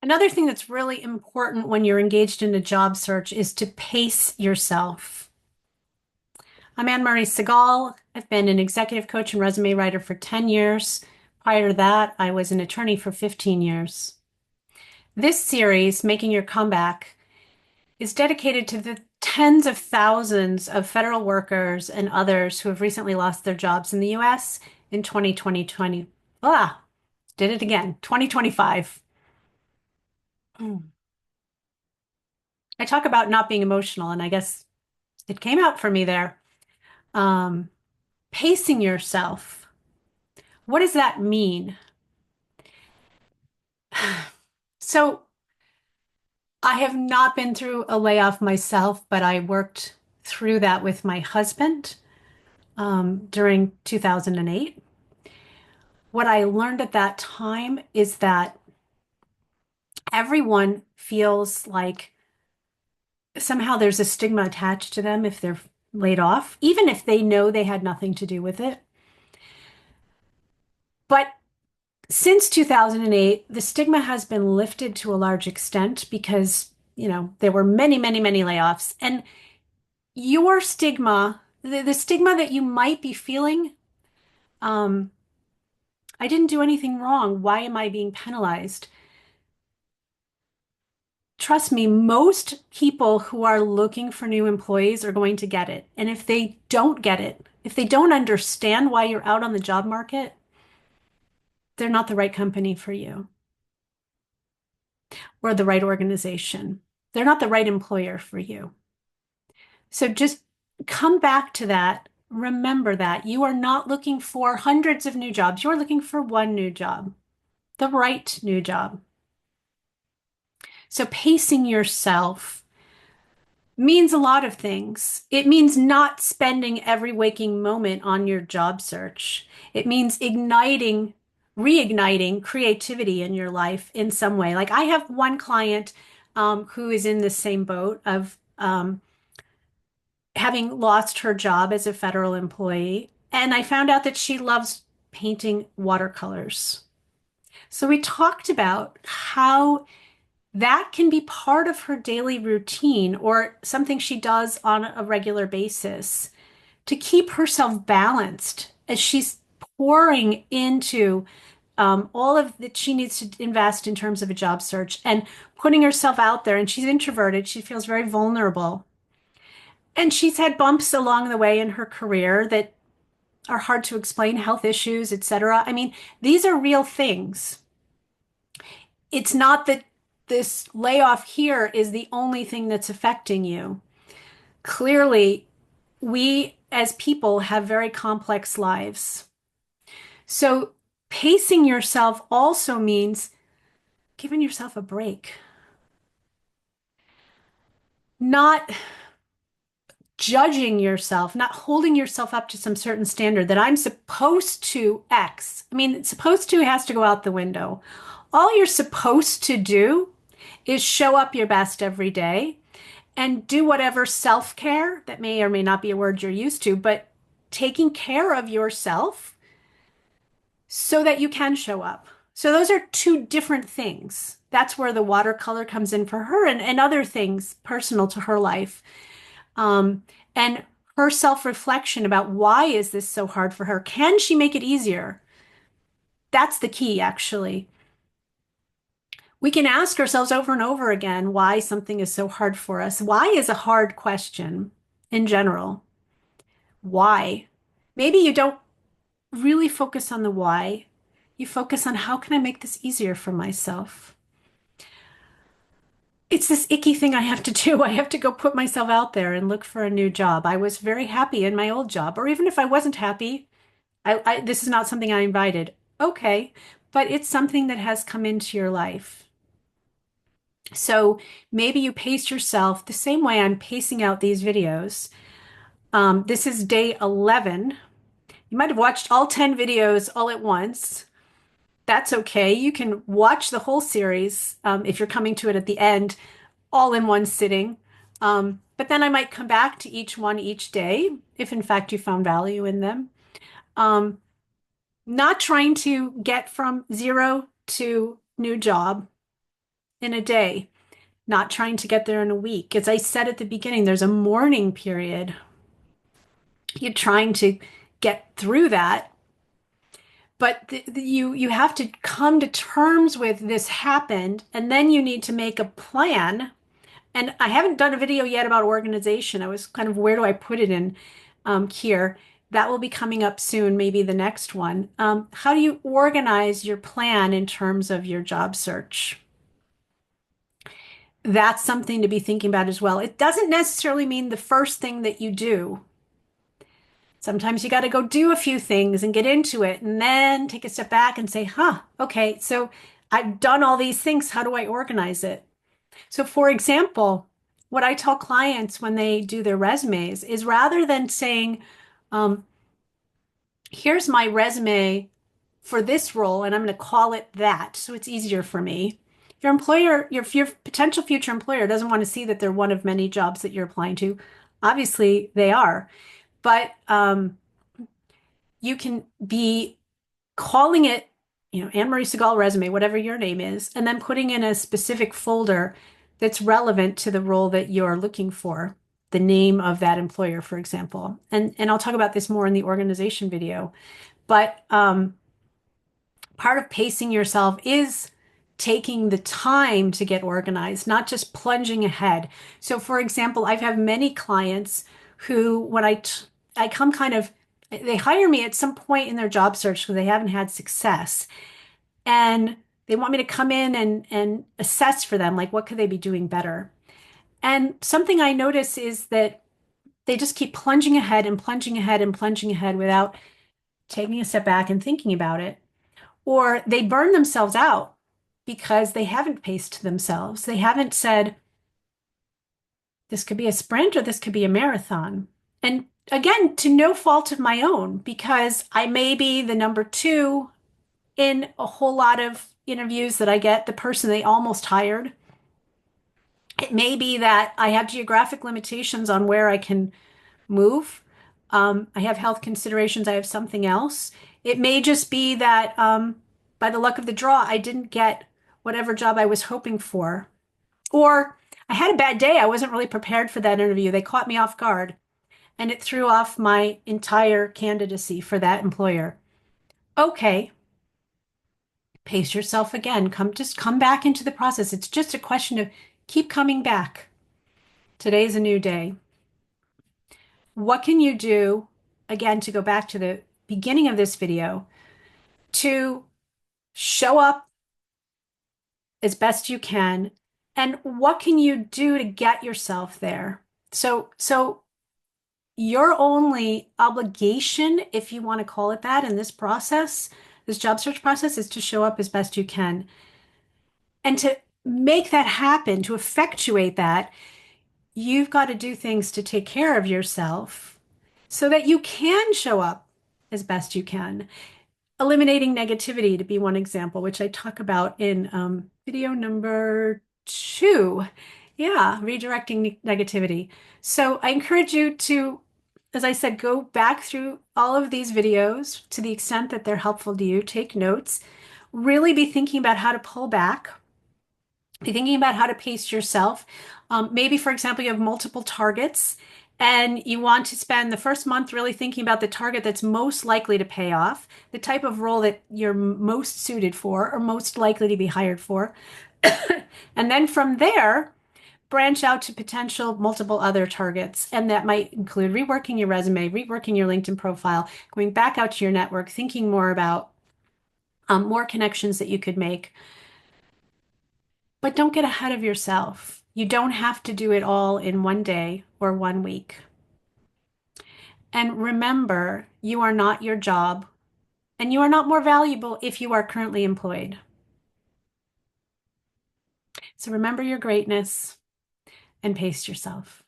Another thing that's really important when you're engaged in a job search is to pace yourself. I'm Anne-Marie Segal. I've been an executive coach and resume writer for 10 years. Prior to that, I was an attorney for 15 years. This series, Making Your Comeback, is dedicated to the tens of thousands of federal workers and others who have recently lost their jobs in the US in 2020. Did it again, 2025. I talk about not being emotional, and I guess it came out for me there. Um, Pacing yourself. What does that mean? So I have not been through a layoff myself, but I worked through that with my husband during 2008. What I learned at that time is that everyone feels like somehow there's a stigma attached to them if they're laid off, even if they know they had nothing to do with it. But since 2008, the stigma has been lifted to a large extent because, there were many, many, many layoffs. And your stigma, the stigma that you might be feeling, um, I didn't do anything wrong. Why am I being penalized? Trust me, most people who are looking for new employees are going to get it. And if they don't get it, if they don't understand why you're out on the job market, they're not the right company for you or the right organization. They're not the right employer for you. So just come back to that. Remember that you are not looking for hundreds of new jobs. You're looking for one new job, the right new job. So pacing yourself means a lot of things. It means not spending every waking moment on your job search. It means reigniting creativity in your life in some way. Like I have one client who is in the same boat of having lost her job as a federal employee. And I found out that she loves painting watercolors. So we talked about how that can be part of her daily routine or something she does on a regular basis to keep herself balanced as she's pouring into all of that she needs to invest in terms of a job search and putting herself out there. And she's introverted. She feels very vulnerable. And she's had bumps along the way in her career that are hard to explain, health issues, etc. I mean, these are real things. It's not that this layoff here is the only thing that's affecting you. Clearly, we as people have very complex lives. So, pacing yourself also means giving yourself a break, not judging yourself, not holding yourself up to some certain standard that I'm supposed to X. I mean, supposed to has to go out the window. All you're supposed to do is show up your best every day and do whatever self-care, that may or may not be a word you're used to, but taking care of yourself so that you can show up. So those are two different things. That's where the watercolor comes in for her and other things personal to her life. And her self-reflection about why is this so hard for her? Can she make it easier? That's the key, actually. We can ask ourselves over and over again why something is so hard for us. Why is a hard question in general. Why? Maybe you don't really focus on the why. You focus on how can I make this easier for myself? It's this icky thing I have to do. I have to go put myself out there and look for a new job. I was very happy in my old job, or even if I wasn't happy, this is not something I invited. Okay, but it's something that has come into your life. So maybe you pace yourself the same way I'm pacing out these videos. This is day 11. You might have watched all 10 videos all at once. That's okay. You can watch the whole series if you're coming to it at the end, all in one sitting. But then I might come back to each one each day if, in fact, you found value in them. Um, Not trying to get from zero to new job in a day, not trying to get there in a week. As I said at the beginning, there's a mourning period. You're trying to get through that, but you have to come to terms with this happened, and then you need to make a plan. And I haven't done a video yet about organization. I was kind of, where do I put it in here? That will be coming up soon, maybe the next one. How do you organize your plan in terms of your job search? That's something to be thinking about as well. It doesn't necessarily mean the first thing that you do. Sometimes you got to go do a few things and get into it and then take a step back and say, huh, okay, so I've done all these things. How do I organize it? So, for example, what I tell clients when they do their resumes is, rather than saying, um, here's my resume for this role, and I'm going to call it that so it's easier for me. Your employer, your potential future employer doesn't want to see that they're one of many jobs that you're applying to. Obviously, they are, but you can be calling it, Anne Marie Segal resume, whatever your name is, and then putting in a specific folder that's relevant to the role that you're looking for, the name of that employer, for example. And I'll talk about this more in the organization video. But part of pacing yourself is taking the time to get organized, not just plunging ahead. So, for example, I've had many clients who, when I come kind of, they hire me at some point in their job search because they haven't had success. And they want me to come in and assess for them, like, what could they be doing better? And something I notice is that they just keep plunging ahead and plunging ahead and plunging ahead without taking a step back and thinking about it. Or they burn themselves out because they haven't paced themselves. They haven't said, this could be a sprint or this could be a marathon. And again, to no fault of my own, because I may be the number two in a whole lot of interviews that I get, the person they almost hired. It may be that I have geographic limitations on where I can move. I have health considerations. I have something else. It may just be that by the luck of the draw, I didn't get whatever job I was hoping for. Or I had a bad day. I wasn't really prepared for that interview. They caught me off guard and it threw off my entire candidacy for that employer. Okay, pace yourself again. Just come back into the process. It's just a question of keep coming back. Today's a new day. What can you do, again, to go back to the beginning of this video, to show up as best you can? And what can you do to get yourself there? So your only obligation, if you want to call it that, in this process, this job search process, is to show up as best you can. And to make that happen, to effectuate that, you've got to do things to take care of yourself so that you can show up as best you can. Eliminating negativity to be one example, which I talk about in video number 2. Yeah, redirecting negativity. So I encourage you to, as I said, go back through all of these videos to the extent that they're helpful to you. Take notes. Really be thinking about how to pull back. Be thinking about how to pace yourself. Maybe, for example, you have multiple targets and you want to spend the first month really thinking about the target that's most likely to pay off, the type of role that you're most suited for or most likely to be hired for. And then from there, branch out to potential multiple other targets. And that might include reworking your resume, reworking your LinkedIn profile, going back out to your network, thinking more about more connections that you could make. But don't get ahead of yourself. You don't have to do it all in one day or one week. And remember, you are not your job, and you are not more valuable if you are currently employed. So remember your greatness and pace yourself.